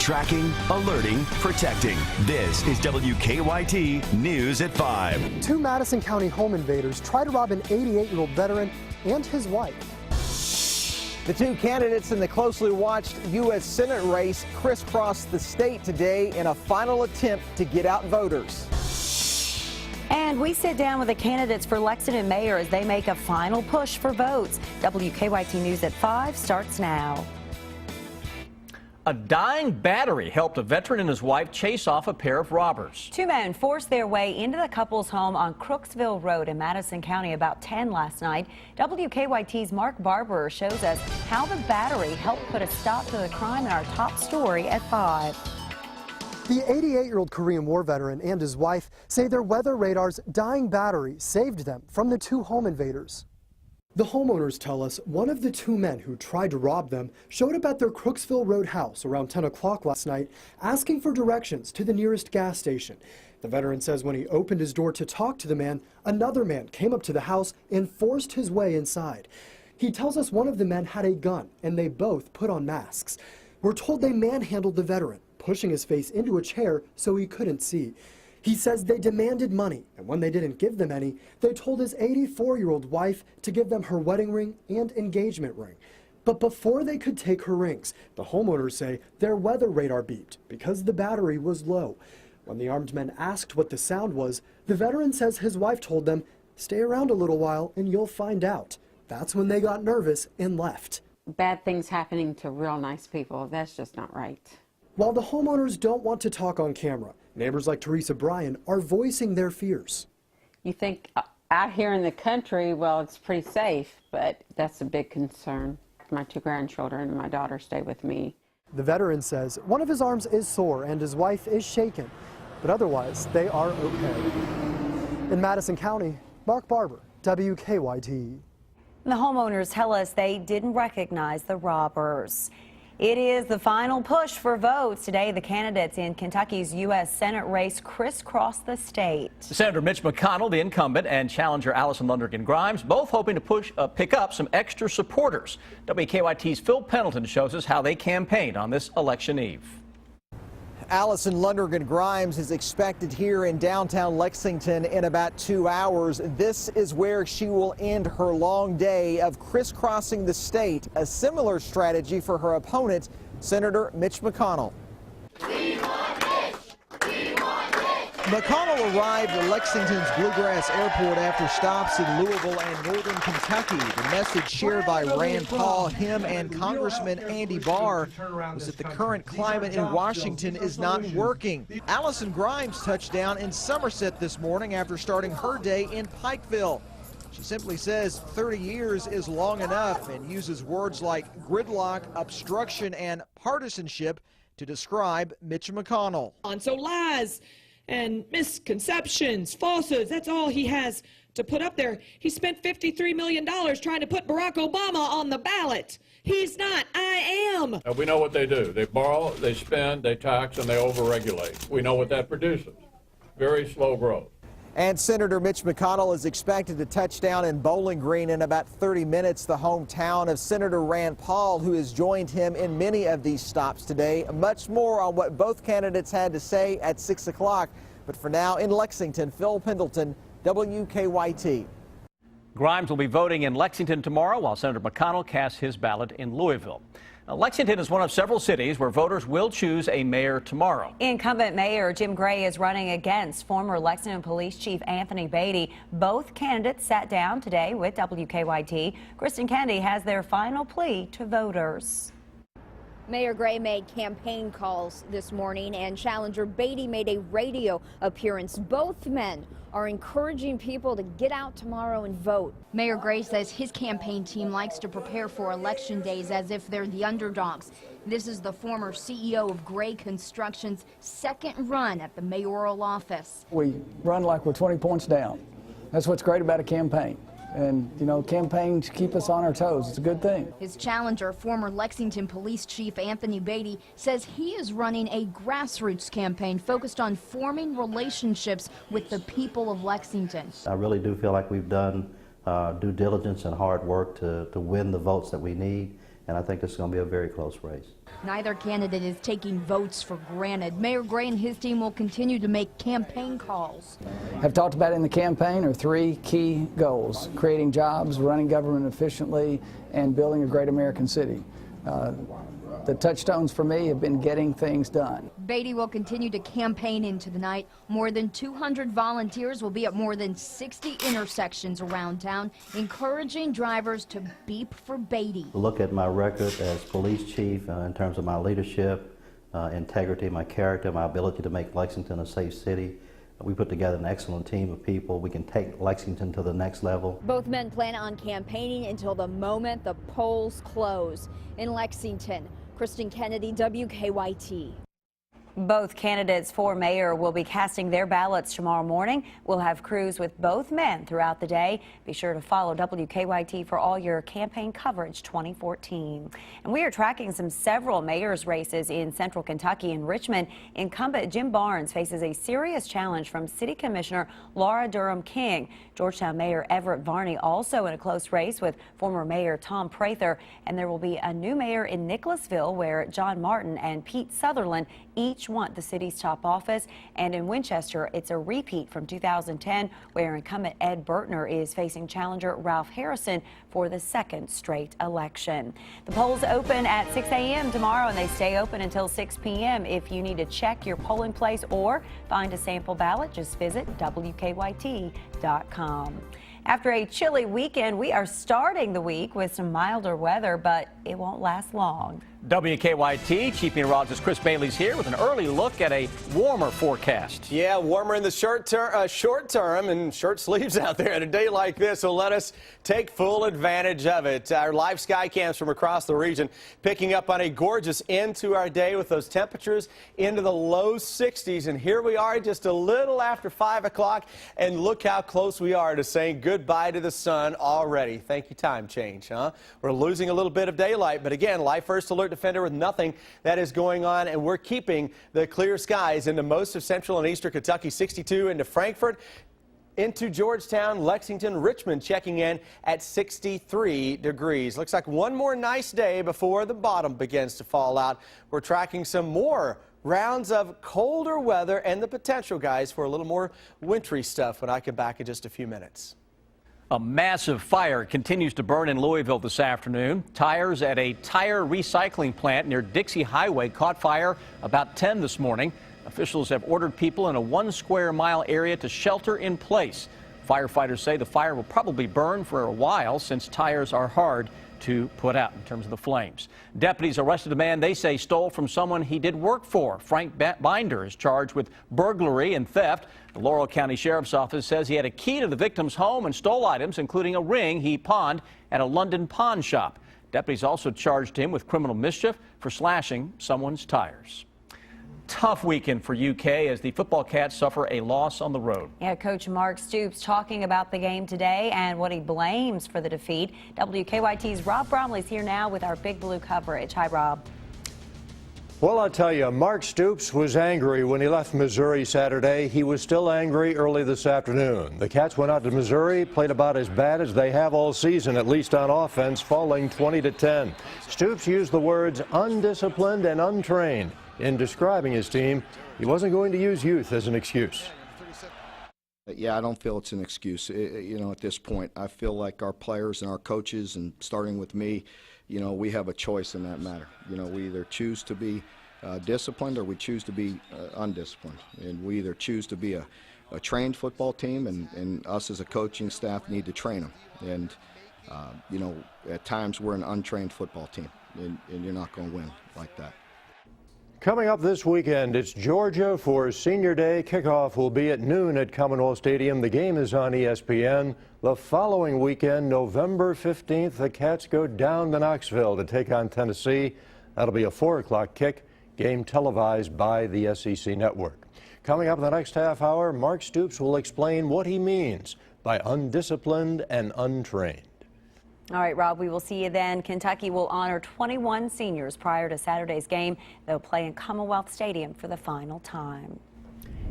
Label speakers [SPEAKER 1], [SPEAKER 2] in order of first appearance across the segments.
[SPEAKER 1] Tracking, alerting, protecting. This is WKYT News at 5.
[SPEAKER 2] Two Madison County home invaders tried to rob an 88-year-old veteran and his wife.
[SPEAKER 3] The two candidates in the closely watched U.S. Senate race crisscrossed the state today in a final attempt to get out voters.
[SPEAKER 4] And we sit down with the candidates for Lexington mayor as they make a final push for votes. WKYT News at 5 starts now.
[SPEAKER 5] A dying battery helped a veteran and his wife chase off a pair of robbers.
[SPEAKER 4] Two men forced their way into the couple's home on Crooksville Road in Madison County about 10 last night. WKYT's Mark Barber shows us how the battery helped put a stop to the crime in our top story at 5.
[SPEAKER 2] The 88-year-old Korean War veteran and his wife say their weather radar's dying battery saved them from the two home invaders. The homeowners tell us one of the two men who tried to rob them showed up at their Crooksville Road house around 10 o'clock last night asking for directions to the nearest gas station. The veteran says when he opened his door to talk to the man, another man came up to the house and forced his way inside. He tells us one of the men had a gun and they both put on masks. We're told they manhandled the veteran, pushing his face into a chair so he couldn't see. He says they demanded money, and when they didn't give them any, they told his 84-year-old wife to give them her wedding ring and engagement ring. But before they could take her rings, the homeowners say their weather radar beeped because the battery was low. When the armed men asked what the sound was, the veteran says his wife told them, "Stay around a little while and you'll find out." That's when they got nervous and left.
[SPEAKER 6] Bad things happening to real nice people, that's just not right.
[SPEAKER 2] While the homeowners don't want to talk on camera, neighbors like Teresa Bryan are voicing their fears.
[SPEAKER 6] You think out here in the country, well, it's pretty safe, but that's a big concern. My two grandchildren and my daughter stay with me.
[SPEAKER 2] The veteran says one of his arms is sore and his wife is shaken, but otherwise they are okay. In Madison County, Mark Barber, WKYT.
[SPEAKER 4] The homeowners tell us they didn't recognize the robbers. It is the final push for votes. Today, the candidates in Kentucky's U.S. Senate race crisscross the state.
[SPEAKER 5] Senator Mitch McConnell, the incumbent, and challenger Allison Lundergan Grimes, both hoping to pick up some extra supporters. WKYT's Phil Pendleton shows us how they campaigned on this election eve.
[SPEAKER 3] Allison Lundergan Grimes is expected here in downtown Lexington in about 2 hours. This is where she will end her long day of crisscrossing the state, a similar strategy for her opponent, Senator Mitch McConnell. McConnell arrived at Lexington's Bluegrass Airport after stops in Louisville and northern Kentucky. The message shared by Rand Paul, him, and Congressman Andy Barr was that the current climate in Washington is not working. Allison Grimes touched down in Somerset this morning after starting her day in Pikeville. She simply says 30 years is long enough and uses words like gridlock, obstruction, and partisanship to describe Mitch McConnell.
[SPEAKER 7] So lies and misconceptions, falsehoods, that's all he has to put up there. He spent $53 million trying to put Barack Obama on the ballot. He's not, I am.
[SPEAKER 8] We know what they do. They borrow, they spend, they tax, and they overregulate. We know what that produces. Very slow growth.
[SPEAKER 3] And Senator Mitch McConnell is expected to touch down in Bowling Green in about 30 minutes, the hometown of Senator Rand Paul, who has joined him in many of these stops today. Much more on what both candidates had to say at 6 o'clock. But for now, in Lexington, Phil Pendleton, WKYT.
[SPEAKER 5] Grimes will be voting in Lexington tomorrow, while Senator McConnell casts his ballot in Louisville. Now, Lexington is one of several cities where voters will choose a mayor tomorrow.
[SPEAKER 4] Incumbent Mayor Jim Gray is running against former Lexington Police Chief Anthony Beatty. Both candidates sat down today with WKYT. Kristen Kennedy has their final plea to voters.
[SPEAKER 9] Mayor Gray made campaign calls this morning, and challenger Beatty made a radio appearance. Both men are encouraging people to get out tomorrow and vote.
[SPEAKER 10] Mayor Gray says his campaign team likes to prepare for election days as if they're the underdogs. This is the former CEO of Gray Construction's second run at the mayoral office.
[SPEAKER 11] We run like we're 20 points down. That's what's great about a campaign. And, you know, campaigns keep us on our toes. It's a good thing.
[SPEAKER 10] His challenger, former Lexington Police Chief Anthony Beatty, says he is running a grassroots campaign focused on forming relationships with the people of Lexington.
[SPEAKER 12] I really do feel like we've done due diligence and hard work to win the votes that we need. and I think this is going to be a very close race.
[SPEAKER 10] Neither candidate is taking votes for granted. Mayor Gray and his team will continue to make campaign calls.
[SPEAKER 11] Have talked about in the campaign are 3 key goals: creating jobs, running government efficiently, and building a great American city. The touchstones for me have been getting things done.
[SPEAKER 10] Beatty will continue to campaign into the night. More than 200 volunteers will be at more than 60 intersections around town, encouraging drivers to beep for Beatty.
[SPEAKER 12] Look at my record as police chief in terms of my leadership, integrity, my character, my ability to make Lexington a safe city. We put together an excellent team of people. We can take Lexington to the next level.
[SPEAKER 9] Both men plan on campaigning until the moment the polls close. In Lexington, Kristen Kennedy, WKYT.
[SPEAKER 4] Both candidates for mayor will be casting their ballots tomorrow morning. We'll have crews with both men throughout the day. Be sure to follow WKYT for all your campaign coverage 2014. And we are tracking several mayor's races in central Kentucky and Richmond. Incumbent Jim Barnes faces a serious challenge from City Commissioner Laura Durham King. Georgetown Mayor Everett Varney also in a close race with former Mayor Tom Prather. And there will be a new mayor in Nicholasville where John Martin and Pete Sutherland each want the city's top office, and in Winchester it's a repeat from 2010 where incumbent Ed Bertner is facing challenger Ralph Harrison for the second straight election. The polls open at 6 a.m. tomorrow and they stay open until 6 p.m. If you need to check your polling place or find a sample ballot, just visit WKYT.com. After a chilly weekend, we are starting the week with some milder weather, but it won't last long.
[SPEAKER 5] WKYT Chief Meteorologist Chris Bailey's here with an early look at a warmer forecast.
[SPEAKER 13] Yeah, warmer in the short term and short sleeves out there. And a day like this will let us take full advantage of it. Our live sky cams from across the region picking up on a gorgeous end to our day with those temperatures into the low 60s. And here we are just a little after 5 o'clock. And look how close we are to saying goodbye to the sun already. Thank you, time change, huh? We're losing a little bit of daylight. But again, Life First Alert Defender with nothing that is going on, and we're keeping the clear skies into most of central and eastern Kentucky. 62 into Frankfort, into Georgetown, Lexington, Richmond checking in at 63 degrees. Looks like one more nice day before the bottom begins to fall out. We're tracking some more rounds of colder weather and the potential, guys, for a little more wintry stuff when I come back in just a few minutes.
[SPEAKER 5] A massive fire continues to burn in Louisville this afternoon. Tires at a tire recycling plant near Dixie Highway caught fire about 10 this morning. Officials have ordered people in a 1 square mile area to shelter in place. Firefighters say the fire will probably burn for a while since tires are hard to put out in terms of the flames. Deputies arrested a man they say stole from someone he did work for. Frank Binder is charged with burglary and theft. The Laurel County Sheriff's Office says he had a key to the victim's home and stole items, including a ring he pawned at a London pawn shop. Deputies also charged him with criminal mischief for slashing someone's tires. Tough weekend for UK as the football Cats suffer a loss on the road.
[SPEAKER 4] Yeah, Coach Mark Stoops talking about the game today and what he blames for the defeat. WKYT's Rob Bromley's here now with our Big Blue coverage. Hi, Rob.
[SPEAKER 14] Well, I'll tell you, Mark Stoops was angry when he left Missouri Saturday. He was still angry early this afternoon. The Cats went out to Missouri, played about as bad as they have all season, at least on offense, falling 20-10. Stoops used the words undisciplined and untrained in describing his team. He wasn't going to use youth as an excuse.
[SPEAKER 15] Yeah, I don't feel it's an excuse. At this point, I feel like our players and our coaches, and starting with me, we have a choice in that matter. We either choose to be disciplined or we choose to be undisciplined. And we either choose to be a trained football team, and us as a coaching staff need to train them. And, at times we're an untrained football team, and you're not going to win like that.
[SPEAKER 14] Coming up this weekend, it's Georgia for Senior Day. Kickoff will be at noon at Commonwealth Stadium. The game is on ESPN. The following weekend, November 15th, the Cats go down to Knoxville to take on Tennessee. That'll be a 4 o'clock kick, game televised by the SEC Network. Coming up in the next half hour, Mark Stoops will explain what he means by undisciplined and untrained.
[SPEAKER 4] All right, Rob, we will see you then. Kentucky will honor 21 seniors prior to Saturday's game. They'll play in Commonwealth Stadium for the final time.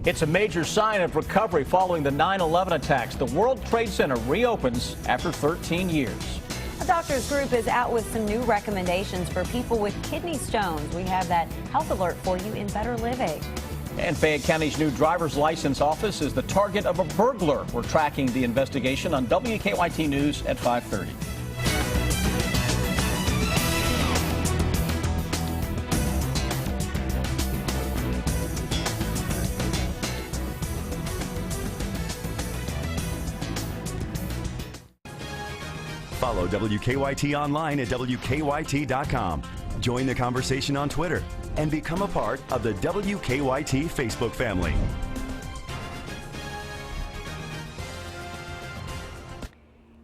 [SPEAKER 5] It's a major sign of recovery following the 9/11 attacks. The World Trade Center reopens after 13 years.
[SPEAKER 4] A doctors group is out with some new recommendations for people with kidney stones. We have that health alert for you in Better Living.
[SPEAKER 5] And Fayette County's new driver's license office is the target of a burglar. We're tracking the investigation on WKYT News at 5:30.
[SPEAKER 1] Follow WKYT online at WKYT.com. Join the conversation on Twitter and become a part of the WKYT Facebook family.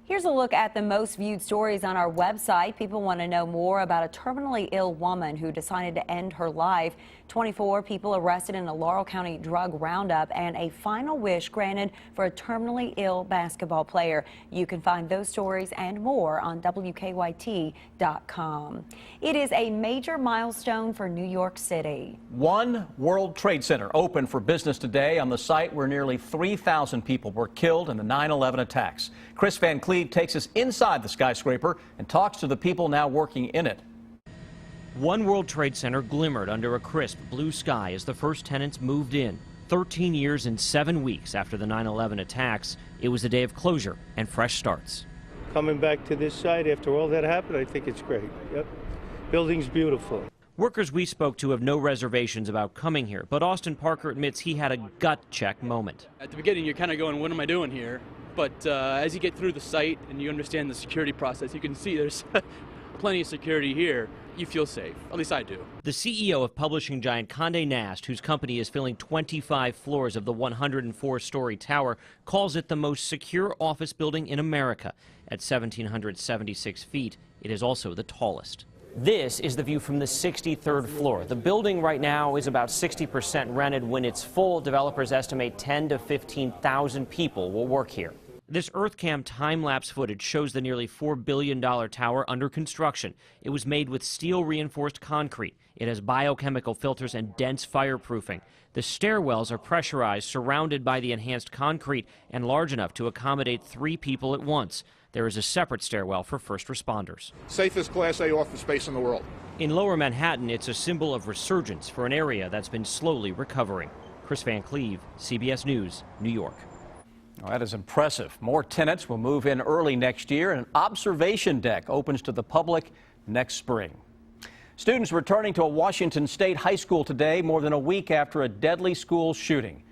[SPEAKER 4] Here's a look at the most viewed stories on our website. People want to know more about a terminally ill woman who decided to end her life. 24 people arrested in a Laurel County drug roundup, and a final wish granted for a terminally ill basketball player. You can find those stories and more on WKYT.com. It is a major milestone for New York City.
[SPEAKER 5] One World Trade Center opened for business today on the site where nearly 3,000 people were killed in the 9/11 attacks. Chris Van Cleve takes us inside the skyscraper and talks to the people now working in it.
[SPEAKER 16] One World Trade Center glimmered under a crisp blue sky as the first tenants moved in. 13 years and 7 weeks after the 9/11 attacks, it was a day of closure and fresh starts.
[SPEAKER 17] Coming back to this site after all that happened, I think it's great. Yep. Building's beautiful.
[SPEAKER 16] Workers we spoke to have no reservations about coming here, but Austin Parker admits he had a gut check moment.
[SPEAKER 18] At the beginning, you're kind of going, what am I doing here? But as you get through the site and you understand the security process, you can see there's plenty of security here. You feel safe. At least I do.
[SPEAKER 16] The CEO of publishing giant Condé Nast, whose company is filling 25 floors of the 104-story tower, calls it the most secure office building in America. At 1,776 feet, it is also the tallest. This is the view from the 63rd floor. The building right now is about 60% rented. When it's full, developers estimate 10,000 to 15,000 people will work here. This EarthCam time-lapse footage shows the nearly $4 billion tower under construction. It was made with steel-reinforced concrete. It has biochemical filters and dense fireproofing. The stairwells are pressurized, surrounded by the enhanced concrete, and large enough to accommodate 3 people at once. There is a separate stairwell for first responders.
[SPEAKER 19] Safest Class A office space in the world.
[SPEAKER 16] In Lower Manhattan, it's a symbol of resurgence for an area that's been slowly recovering. Chris Van Cleve, CBS News, New York.
[SPEAKER 5] Well, that is impressive. More tenants will move in early next year, and an observation deck opens to the public next spring. Students returning to a Washington State high school today, more than a week after a deadly school shooting.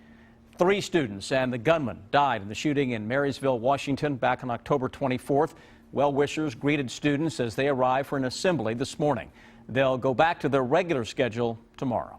[SPEAKER 5] 3 students and the gunman died in the shooting in Marysville, Washington, back on October 24th. Well-wishers greeted students as they arrived for an assembly this morning. They'll go back to their regular schedule tomorrow.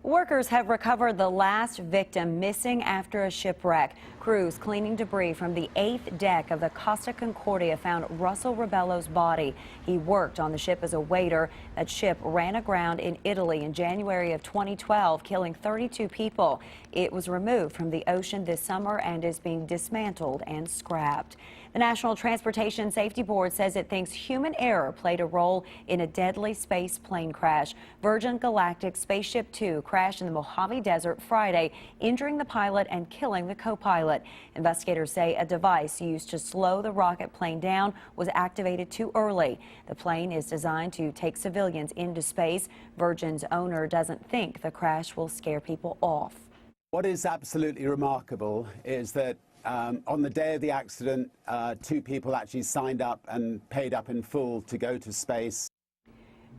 [SPEAKER 4] Workers have recovered the last victim missing after a shipwreck. Crews cleaning debris from the 8th deck of the Costa Concordia found Russell Rebello's body. He worked on the ship as a waiter. That ship ran aground in Italy in January of 2012, killing 32 people. It was removed from the ocean this summer and is being dismantled and scrapped. The National Transportation Safety Board says it thinks human error played a role in a deadly space plane crash. Virgin Galactic Spaceship 2 crashed in the Mojave Desert Friday, injuring the pilot and killing the co-pilot. Investigators say a device used to slow the rocket plane down was activated too early. The plane is designed to take civilians into space. Virgin's owner doesn't think the crash will scare people off.
[SPEAKER 20] What is absolutely remarkable is that on the day of the accident, 2 people actually signed up and paid up in full to go to space.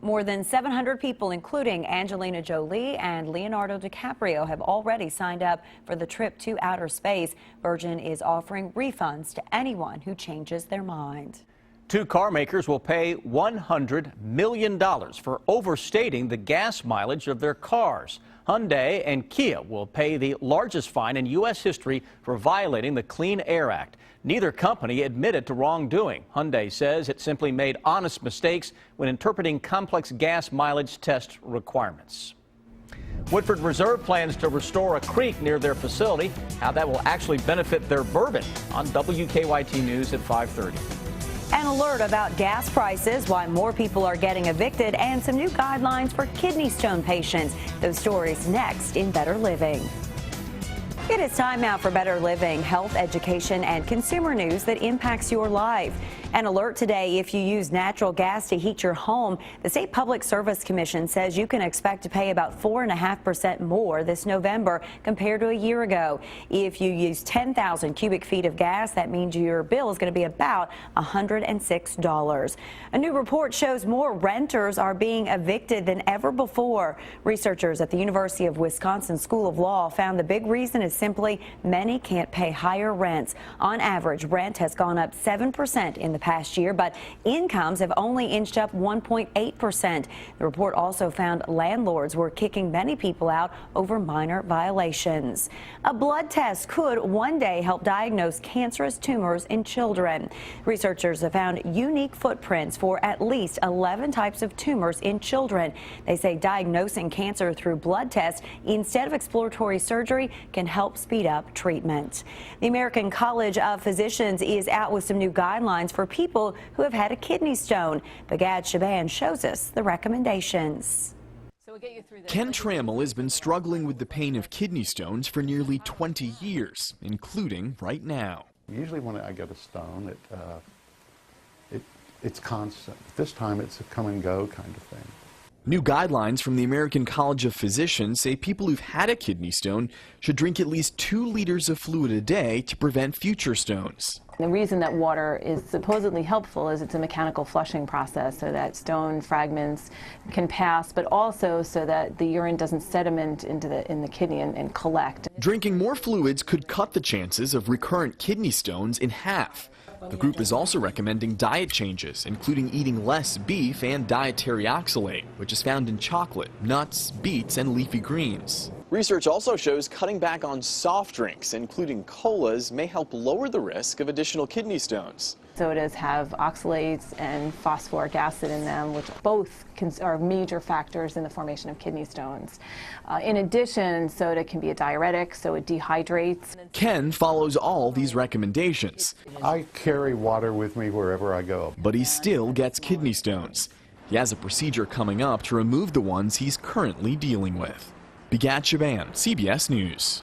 [SPEAKER 4] More than 700 people, including Angelina Jolie and Leonardo DiCaprio, have already signed up for the trip to outer space. Virgin is offering refunds to anyone who changes their mind.
[SPEAKER 5] 2 car makers will pay $100 million for overstating the gas mileage of their cars. Hyundai and Kia will pay the largest fine in U.S. history for violating the Clean Air Act. Neither company admitted to wrongdoing. Hyundai says it simply made honest mistakes when interpreting complex gas mileage test requirements. Woodford Reserve plans to restore a creek near their facility. How that will actually benefit their bourbon on WKYT News at 5:30.
[SPEAKER 4] An alert about gas prices, why more people are getting evicted, and some new guidelines for kidney stone patients. Those stories next in Better Living. It is time now for Better Living, health, education, and consumer news that impacts your life. An alert today: if you use natural gas to heat your home, the State Public Service Commission says you can expect to pay about 4.5% more this November compared to a year ago. If you use 10,000 cubic feet of gas, that means your bill is going to be about $106. A new report shows more renters are being evicted than ever before. Researchers at the University of Wisconsin School of Law found the big reason is simply many can't pay higher rents. On average, rent has gone up 7% in the past year, but incomes have only inched up 1.8%. The report also found landlords were kicking many people out over minor violations. A blood test could one day help diagnose cancerous tumors in children. Researchers have found unique footprints for at least 11 types of tumors in children. They say diagnosing cancer through blood tests instead of exploratory surgery can help speed up treatment. The American College of Physicians is out with some new guidelines for people who have had a kidney stone. Bagad Shaban shows us the recommendations.
[SPEAKER 21] Ken Trammell has been struggling with the pain of kidney stones for nearly 20 years, including right now.
[SPEAKER 22] Usually when I get a stone, it's constant. This time it's a come and go kind of thing.
[SPEAKER 21] New guidelines from the American College of Physicians say people who've had a kidney stone should drink at least 2 liters of fluid a day to prevent future stones.
[SPEAKER 23] The reason that water is supposedly helpful is it's a mechanical flushing process so that stone fragments can pass, but also so that the urine doesn't sediment in the kidney and collect.
[SPEAKER 21] Drinking more fluids could cut the chances of recurrent kidney stones in half. The group is also recommending diet changes, including eating less beef and dietary oxalate, which is found in chocolate, nuts, beets, and leafy greens.
[SPEAKER 24] Research also shows cutting back on soft drinks, including colas, may help lower the risk of additional kidney stones.
[SPEAKER 23] Sodas have oxalates and phosphoric acid in them, which both are major factors in the formation of kidney stones. In addition, soda can be a diuretic, so it dehydrates.
[SPEAKER 21] Ken follows all these recommendations.
[SPEAKER 22] I carry water with me wherever I go.
[SPEAKER 21] But he still gets kidney stones. He has a procedure coming up to remove the ones he's currently dealing with. Bagad Shaban, CBS News.